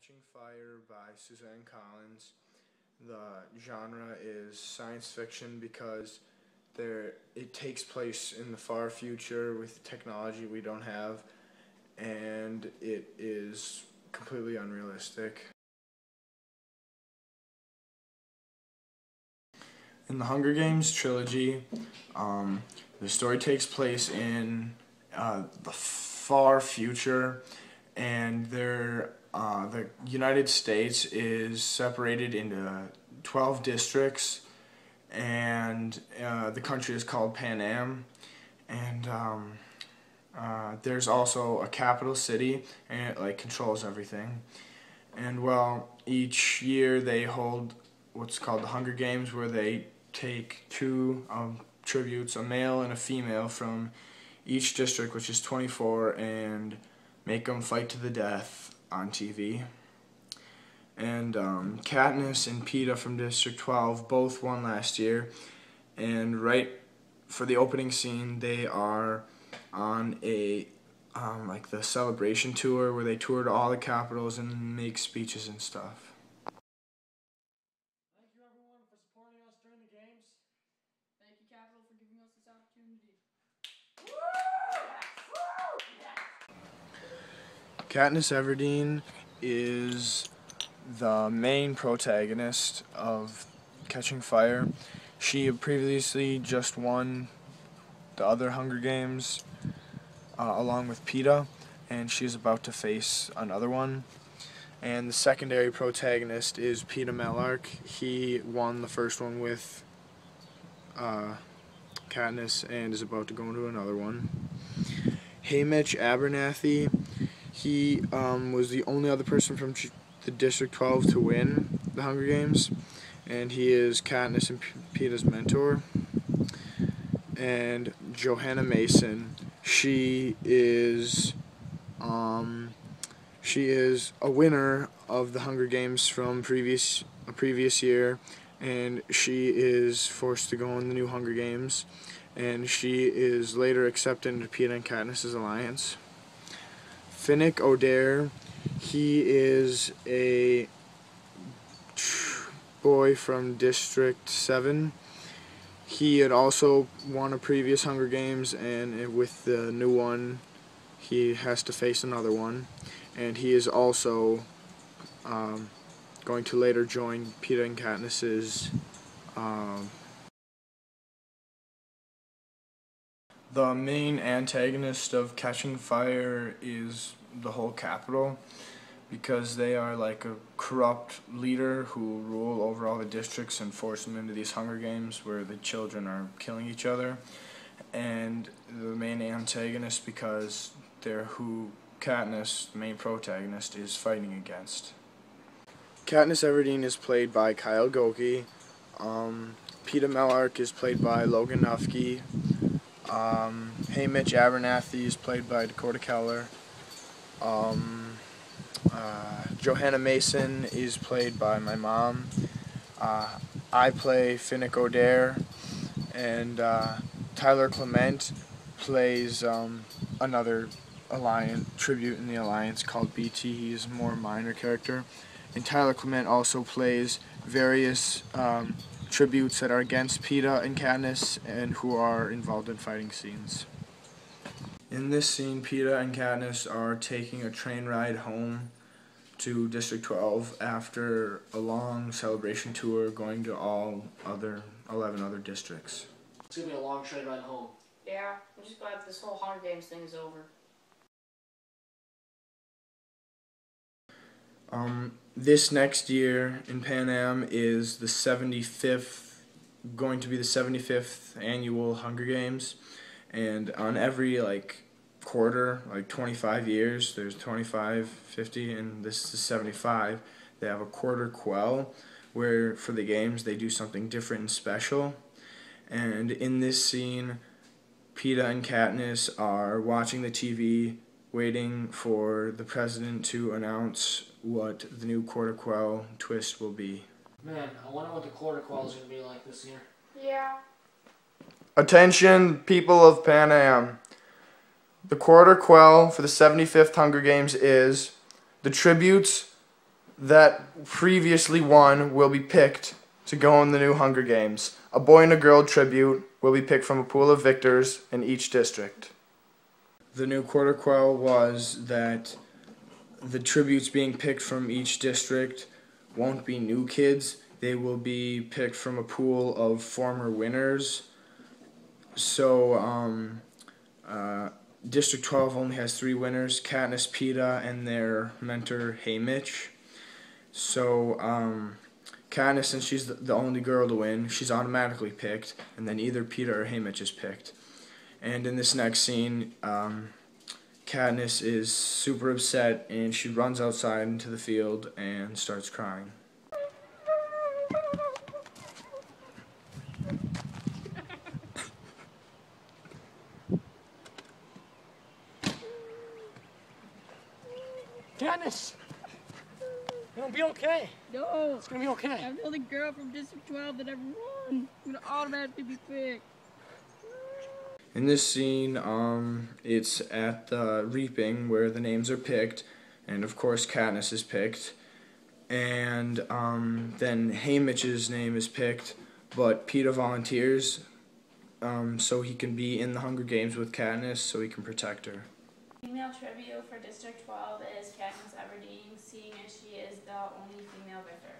Catching Fire by Suzanne Collins. The genre is science fiction because it takes place in the far future with technology we don't have, and it is completely unrealistic. In the Hunger Games trilogy, the story takes place in the far future, and the United States is separated into 12 districts, and the country is called Pan Am, and there's also a capital city, and it controls everything. And well, each year they hold what's called the Hunger Games, where they take two tributes, a male and a female, from each district, which is 24, and make them fight to the death on TV. And Katniss and Peeta from District 12 both won last year, and right for the opening scene they are on a the celebration tour where they tour to all the capitals and make speeches and stuff. Thank you everyone for supporting us during the games. Thank you, Capital, for giving us this opportunity. Katniss Everdeen is the main protagonist of Catching Fire. She had previously just won the other Hunger Games along with Peeta, and she is about to face another one. And the secondary protagonist is Peeta Mellark. He won the first one with Katniss and is about to go into another one. Haymitch Abernathy, he was the only other person from the District 12 to win the Hunger Games, and he is Katniss and Peeta's mentor. And Johanna Mason, she is a winner of the Hunger Games from a previous year, and she is forced to go in the new Hunger Games, and she is later accepted into Peeta and Katniss's alliance. Finnick Odair, he is a boy from District 7. He had also won a previous Hunger Games, and with the new one, he has to face another one. And he is also going to later join Peeta and Katniss's. The main antagonist of Catching Fire is the whole capital, because they are like a corrupt leader who rule over all the districts and force them into these Hunger Games where the children are killing each other. And the main antagonist, because they're who Katniss, the main protagonist, is fighting against. Katniss Everdeen is played by Kyle Gokey. Peeta Mellark is played by Logan Nufke. Haymitch Abernathy is played by Dakota Keller. Johanna Mason is played by my mom. I play Finnick Odair, and Tyler Clement plays another tribute in the Alliance called BT. He's a more minor character. And Tyler Clement also plays various tributes that are against Peeta and Katniss and who are involved in fighting scenes. In this scene, Peeta and Katniss are taking a train ride home to District 12 after a long celebration tour going to all 11 other districts. It's going to be a long train ride home. Yeah, I'm just glad this whole Hunger Games thing is over. This next year in Pan Am is going to be the 75th annual Hunger Games, and on every quarter, 25 years, there's 25, 50, and this is 75, they have a quarter quell where for the games they do something different and special. And in this scene, Peeta and Katniss are watching the TV, waiting for the president to announce what the new quarter quell twist will be. Man, I wonder what the quarter quell is going to be like this year. Yeah. Attention, people of Pan Am. The quarter quell for the 75th Hunger Games is the tributes that previously won will be picked to go in the new Hunger Games. A boy and a girl tribute will be picked from a pool of victors in each district. The new Quarter Quell was that the tributes being picked from each district won't be new kids. They will be picked from a pool of former winners. So, District 12 only has 3 winners, Katniss, Peeta, and their mentor, Haymitch. So, Katniss, since she's the only girl to win, she's automatically picked, and then either Peeta or Haymitch is picked. And in this next scene, Katniss is super upset, and she runs outside into the field and starts crying. Katniss! It'll be okay. No! It's gonna be okay. I'm the only girl from District 12 that ever won. I'm gonna automatically be picked. In this scene, it's at the reaping where the names are picked, and of course Katniss is picked, and then Haymitch's name is picked, but Peeta volunteers so he can be in the Hunger Games with Katniss so he can protect her. Female tribute for District 12 is Katniss Everdeen, seeing as she is the only female victor.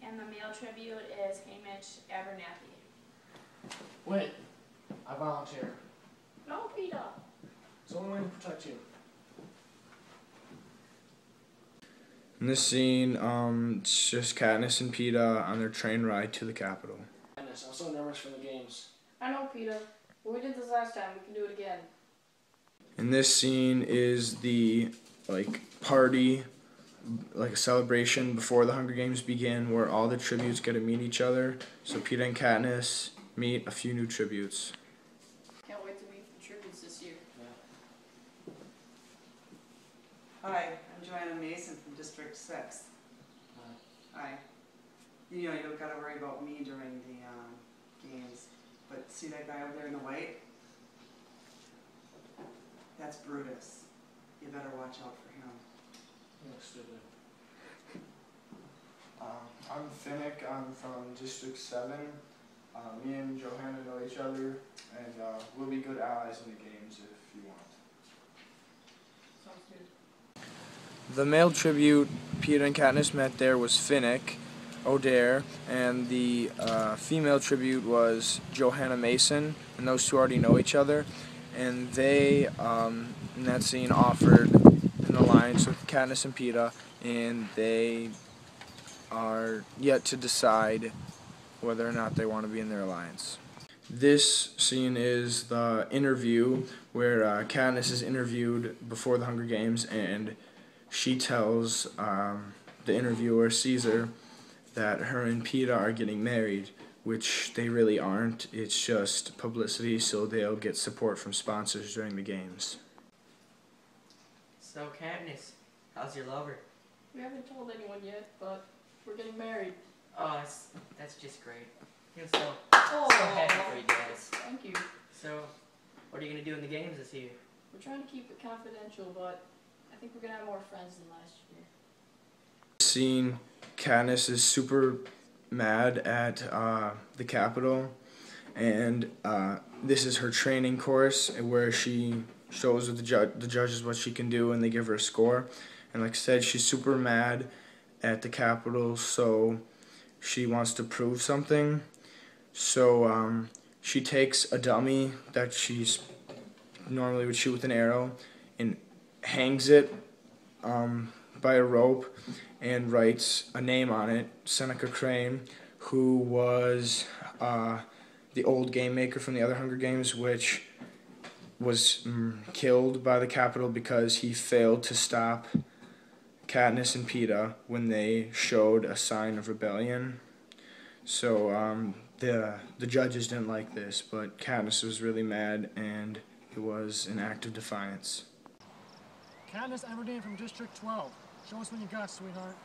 And the male tribute is Haymitch Abernathy. Wait, I volunteer. No, Peeta. It's the only way to protect you. In this scene, it's just Katniss and Peeta on their train ride to the Capitol. Katniss, I'm so nervous for the games. I know, Peeta. But we did this last time. We can do it again. In this scene is the party, like a celebration before the Hunger Games begin, where all the tributes get to meet each other. So Peeta and Katniss meet a few new tributes. Can't wait to meet the tributes this year. Hi, I'm Joanna Mason from District 6. Hi. You know, you don't gotta worry about me during the games, but see that guy over there in the white? That's Brutus. You better watch out for him. You look stupid. I'm Finnick. I'm from District 7. Me and Johanna know each other, and we'll be good allies in the games if you want. Sounds good. The male tribute Peeta and Katniss met there was Finnick Odair, and the female tribute was Johanna Mason, and those two already know each other, and they, in that scene, offered an alliance with Katniss and Peeta, and they are yet to decide whether or not they want to be in their alliance. This scene is the interview where Katniss is interviewed before the Hunger Games, and she tells the interviewer, Caesar, that her and Peeta are getting married, which they really aren't. It's just publicity so they'll get support from sponsors during the games. So, Katniss, how's your lover? We haven't told anyone yet, but we're getting married. Oh, that's just great. I'm so Oh, happy for you guys. Thank you. So, what are you going to do in the games this year? We're trying to keep it confidential, but I think we're going to have more friends than last year. Scene, Katniss is super mad at the Capitol, and this is her training course where she shows with the judges what she can do, and they give her a score. And like I said, she's super mad at the Capitol, so she wants to prove something. So she takes a dummy that she's normally would shoot with an arrow and hangs it by a rope and writes a name on it, Seneca Crane, who was the old game maker from the other Hunger Games, which was killed by the Capitol because he failed to stop Katniss and Peeta when they showed a sign of rebellion. So the judges didn't like this, but Katniss was really mad, and it was an act of defiance. Katniss Everdeen from District 12. Show us what you got, sweetheart.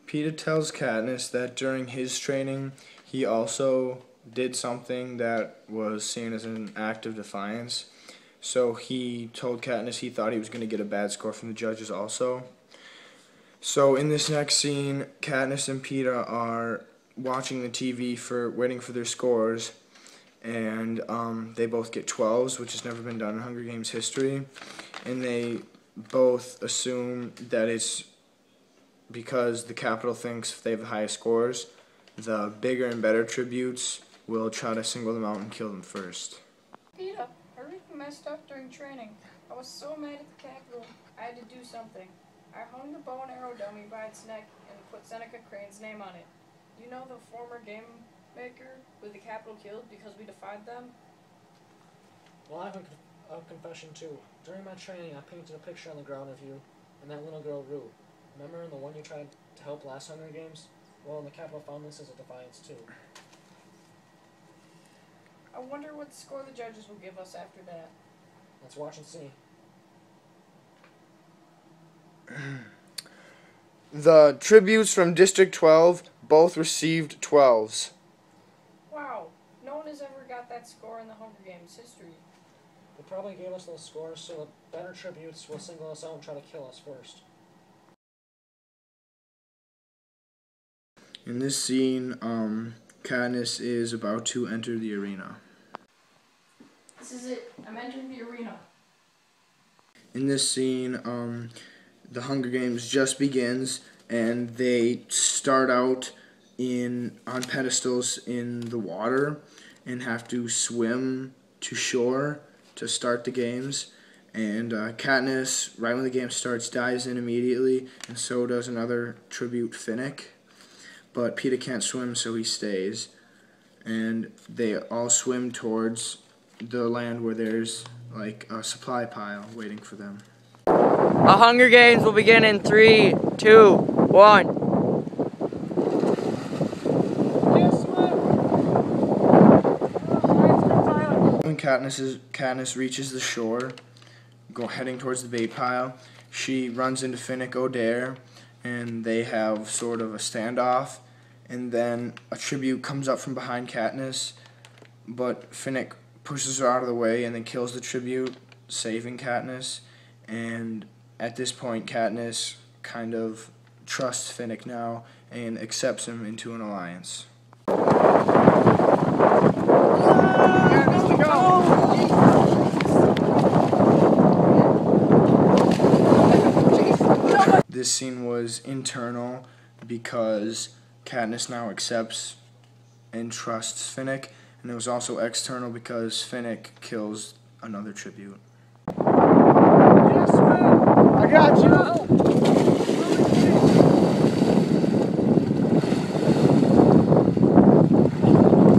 Peeta tells Katniss that during his training, he also did something that was seen as an act of defiance. So he told Katniss he thought he was going to get a bad score from the judges also. So in this next scene, Katniss and Peeta are watching the TV waiting for their scores, and they both get 12s, which has never been done in Hunger Games history, and they both assume that it's because the Capitol thinks if they have the highest scores, the bigger and better tributes will try to single them out and kill them first. Peeta, I really messed up during training. I was so mad at the Capitol, I had to do something. I hung the bow and arrow dummy by its neck and put Seneca Crane's name on it. You know the former game maker who the Capitol killed because we defied them? Well, I have a confession too. During my training, I painted a picture on the ground of you and that little girl, Rue. Remember the one you tried to help last Hunger Games? Well, the Capitol found this as a defiance too. I wonder what score the judges will give us after that. Let's watch and see. The tributes from District 12 both received 12s. Wow, no one has ever got that score in the Hunger Games history. They probably gave us those scores so the better tributes will single us out and try to kill us first. In this scene, Katniss is about to enter the arena. This is it. I'm entering the arena. In this scene, the Hunger Games just begins, and they start out on pedestals in the water and have to swim to shore to start the games. And Katniss, right when the game starts, dives in immediately, and so does another tribute, Finnick. But Peeta can't swim, so he stays. And they all swim towards the land where there's like a supply pile waiting for them. The Hunger Games will begin in 3, 2, 1. When Katniss reaches the shore, heading towards the bait pile, she runs into Finnick Odair, and they have sort of a standoff. And then a tribute comes up from behind Katniss, but Finnick pushes her out of the way and then kills the tribute, saving Katniss. And at this point, Katniss kind of trusts Finnick now and accepts him into an alliance. This scene was internal because Katniss now accepts and trusts Finnick, and it was also external because Finnick kills another tribute. I got you!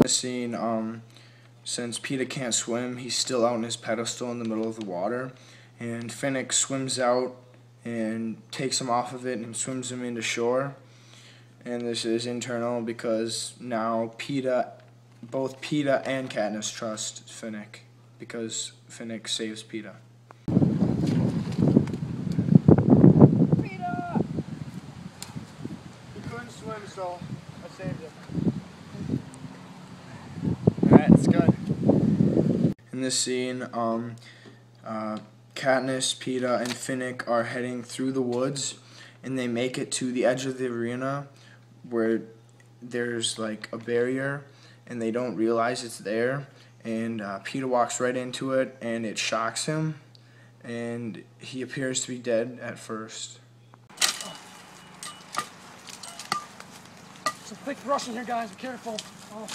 This scene, since Peeta can't swim, he's still out on his pedestal in the middle of the water, and Finnick swims out and takes him off of it and swims him into shore. And this is internal because now both Peeta and Katniss trust Finnick because Finnick saves Peeta. Peeta! He couldn't swim, so I saved him. Alright, it's good. In this scene, Katniss, Peeta, and Finnick are heading through the woods, and they make it to the edge of the arena where there's like a barrier, and they don't realize it's there. And Peeta walks right into it, and it shocks him, and he appears to be dead at first. It's a thick brush in here, guys. Be careful. Oh.